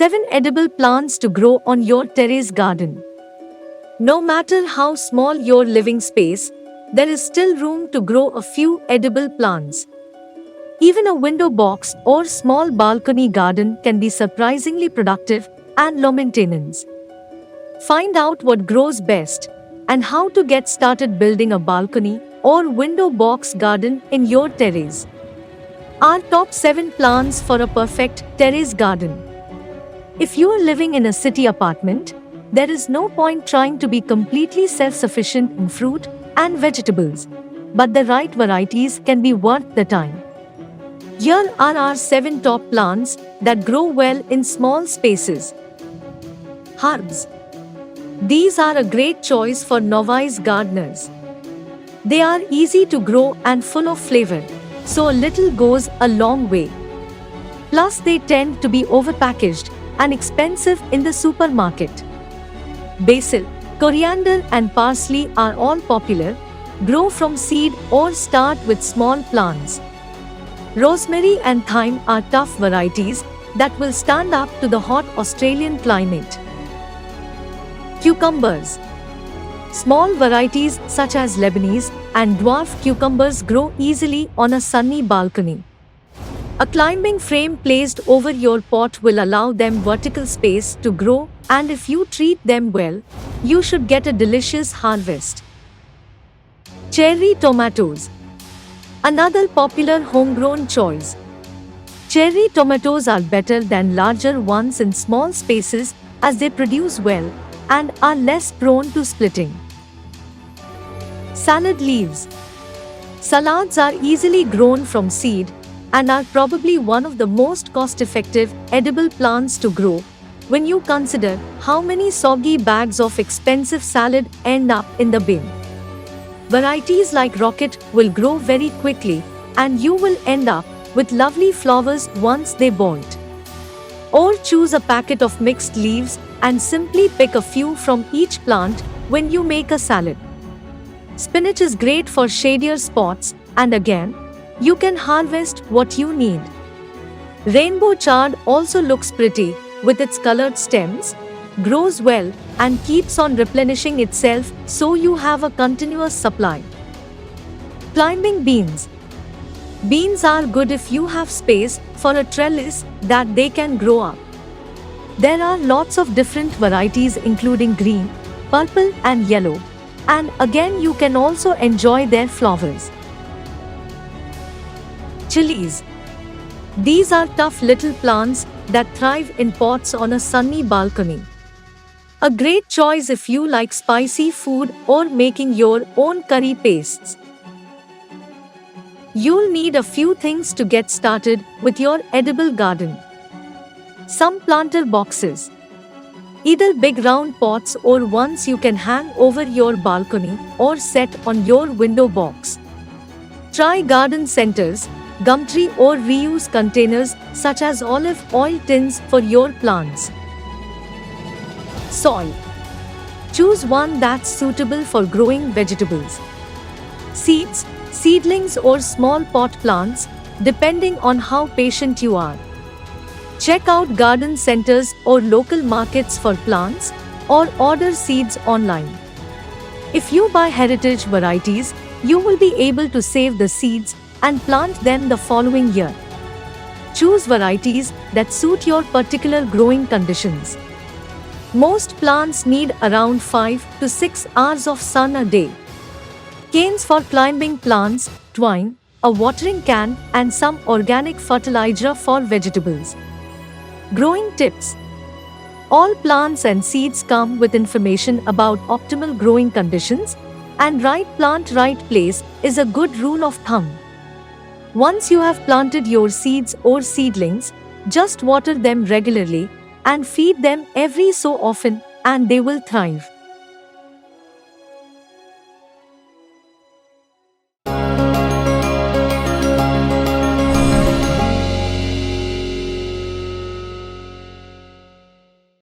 7 edible plants to grow on your terrace garden. No matter how small your living space, there is still room to grow a few edible plants. Even a window box or small balcony garden can be surprisingly productive and low maintenance. Find out what grows best and how to get started building a balcony or window box garden in your terrace. Our top 7 plants for a perfect terrace garden. If you are living in a city apartment, there is no point trying to be completely self-sufficient in fruit and vegetables, but the right varieties can be worth the time. Here are our 7 top plants that grow well in small spaces. Herbs. These are a great choice for novice gardeners. They are easy to grow and full of flavor, so a little goes a long way. Plus, they tend to be overpackaged and expensive in the supermarket. Basil, coriander, and parsley are all popular. Grow from seed or start with small plants. Rosemary and thyme are tough varieties that will stand up to the hot Australian climate. Cucumbers. Small varieties such as Lebanese and dwarf cucumbers grow easily on a sunny balcony. A climbing frame placed over your pot will allow them vertical space to grow, and if you treat them well, you should get a delicious harvest. Cherry tomatoes. Another popular homegrown choice. Cherry tomatoes are better than larger ones in small spaces as they produce well and are less prone to splitting. Salad leaves. Salads are easily grown from seed and are probably one of the most cost-effective edible plants to grow when you consider how many soggy bags of expensive salad end up in the bin. Varieties like rocket will grow very quickly and you will end up with lovely flowers once they bolt. Or choose a packet of mixed leaves and simply pick a few from each plant when you make a salad. Spinach is great for shadier spots, and again, you can harvest what you need. Rainbow chard also looks pretty with its colored stems, grows well, and keeps on replenishing itself, so you have a continuous supply. Climbing beans. Beans are good if you have space for a trellis that they can grow up. There are lots of different varieties including green, purple, and yellow, and again you can also enjoy their flowers. Chilies. These are tough little plants that thrive in pots on a sunny balcony. A great choice if you like spicy food or making your own curry pastes. You'll need a few things to get started with your edible garden. Some planter boxes. Either big round pots or ones you can hang over your balcony or set on your window box. Try garden centers, gumtree, or reuse containers such as olive oil tins for your plants. Soil. Choose one that's suitable for growing vegetables. Seeds, seedlings, or small pot plants, depending on how patient you are. Check out garden centers or local markets for plants, or order seeds online. If you buy heritage varieties, you will be able to save the seeds and plant them the following year. Choose varieties that suit your particular growing conditions. Most plants need around 5 to 6 hours of sun a day. Canes for climbing plants, twine, a watering can, and some organic fertilizer for vegetables. Growing tips. All plants and seeds come with information about optimal growing conditions, and right plant, right place is a good rule of thumb. Once you have planted your seeds or seedlings, just water them regularly and feed them every so often, and they will thrive.